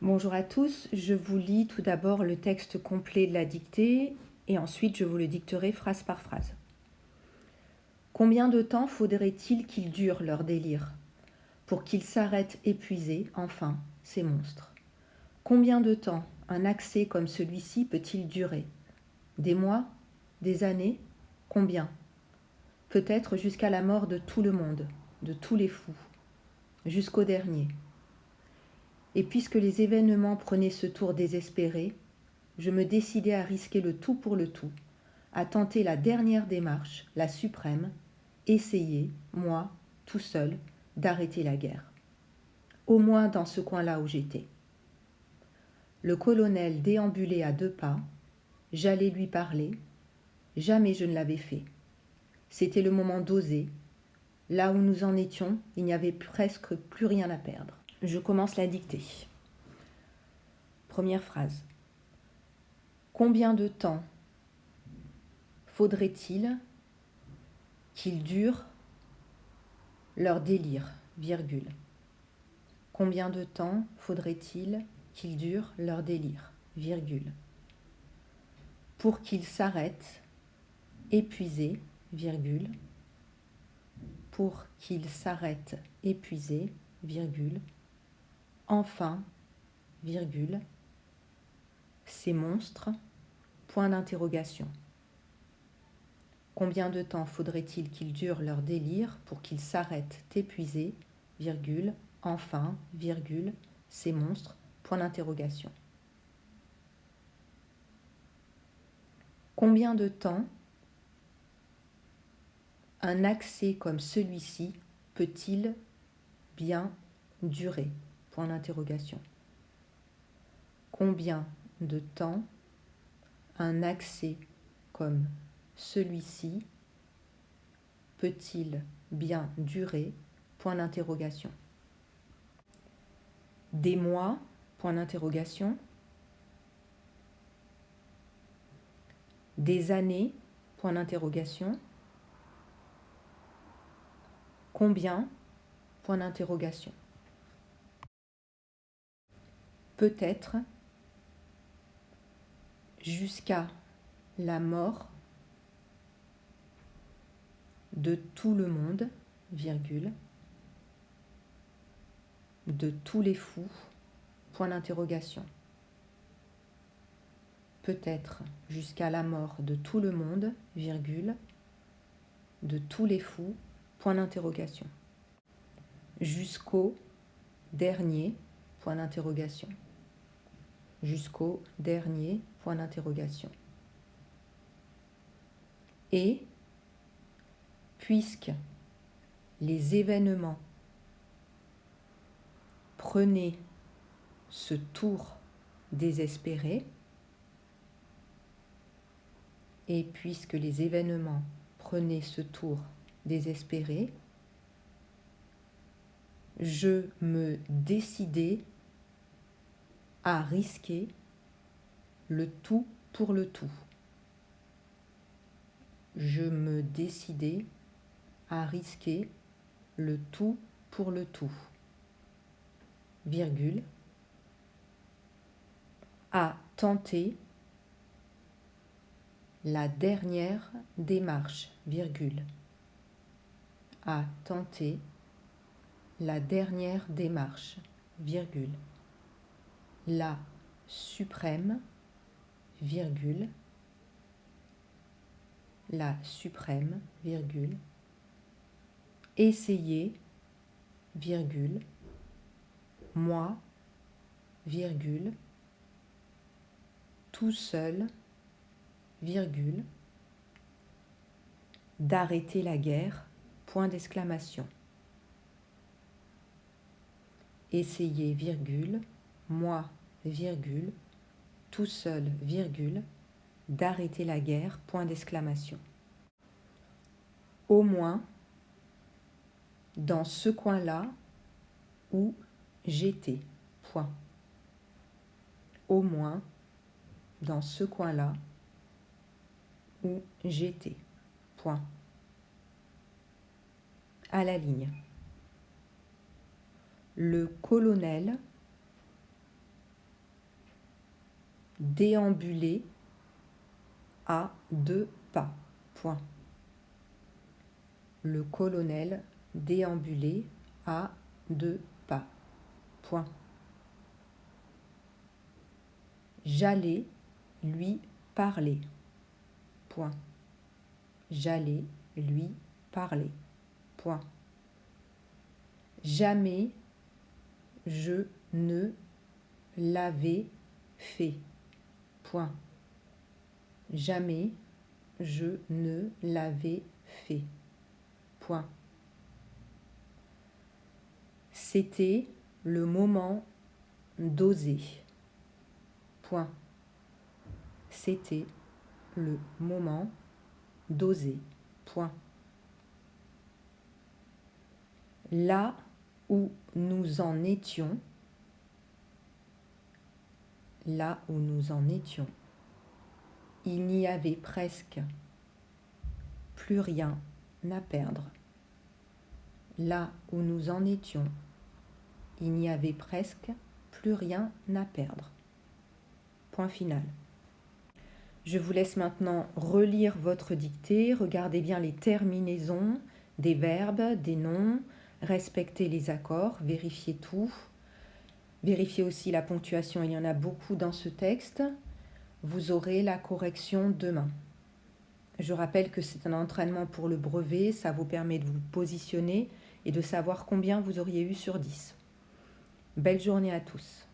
Bonjour à tous, je vous lis tout d'abord le texte complet de la dictée et ensuite je vous le dicterai phrase par phrase. Combien de temps faudrait-il qu'ils durent leur délire pour qu'ils s'arrêtent épuisés, enfin, ces monstres? Combien de temps un accès comme celui-ci peut-il durer? Des mois? Des années? Combien? Peut-être jusqu'à la mort de tout le monde, de tous les fous, jusqu'au dernier. Et puisque les événements prenaient ce tour désespéré, je me décidai à risquer le tout pour le tout, à tenter la dernière démarche, la suprême, essayer, moi, tout seul, d'arrêter la guerre. Au moins dans ce coin-là où j'étais. Le colonel déambulait à 2 pas, j'allais lui parler, jamais je ne l'avais fait. C'était le moment d'oser. Là où nous en étions, il n'y avait presque plus rien à perdre. Je commence la dictée. Première phrase. Combien de temps faudrait-il qu'ils durent leur délire, virgule. Combien de temps faudrait-il qu'ils durent leur délire, virgule. Pour qu'ils s'arrêtent, épuisés, virgule. Pour qu'ils s'arrêtent, épuisés, virgule. Enfin, virgule. Ces monstres, point d'interrogation. Combien de temps faudrait-il qu'ils durent leur délire pour qu'ils s'arrêtent épuisés, virgule, enfin, virgule, ces monstres, point d'interrogation. Combien de temps un accès comme celui-ci peut-il bien durer, point d'interrogation. Combien de temps un accès comme celui-ci peut-il bien durer, point d'interrogation. Des mois, point d'interrogation. Des années, point d'interrogation. Combien, point d'interrogation. Peut-être jusqu'à la mort de tout le monde, virgule, de tous les fous, point d'interrogation. Peut-être jusqu'à la mort de tout le monde, virgule, de tous les fous, point d'interrogation. Jusqu'au dernier, point d'interrogation. Jusqu'au dernier, point d'interrogation. Et, puisque les événements prenaient ce tour désespéré, et puisque les événements prenaient ce tour désespéré, je me décidai à risquer le tout pour le tout. Je me décidai à risquer le tout pour le tout, virgule, à tenter la dernière démarche, virgule, à tenter la dernière démarche, virgule, la suprême, virgule, la suprême, virgule, essayer, virgule, moi, virgule, tout seul, virgule, d'arrêter la guerre, point d'exclamation. Essayer, virgule, moi, virgule, tout seul, virgule, d'arrêter la guerre, point d'exclamation. Au moins, dans ce coin-là où j'étais, point. Au moins, dans ce coin-là où j'étais, point. À la ligne. Le colonel déambuler à 2 pas. Point. Le colonel déambulait à 2 pas. Point. J'allais lui parler. Point. J'allais lui parler. Point. Jamais je ne l'avais fait. Point. Jamais je ne l'avais fait. Point. C'était le moment d'oser. Point. C'était le moment d'oser. Point. Là où nous en étions, là où nous en étions, il n'y avait presque plus rien à perdre. Là où nous en étions, il n'y avait presque plus rien à perdre. Point final. Je vous laisse maintenant relire votre dictée. Regardez bien les terminaisons des verbes, des noms. Respectez les accords, vérifiez tout. Vérifiez aussi la ponctuation, il y en a beaucoup dans ce texte. Vous aurez la correction demain. Je rappelle que c'est un entraînement pour le brevet, ça vous permet de vous positionner et de savoir combien vous auriez eu sur 10. Belle journée à tous.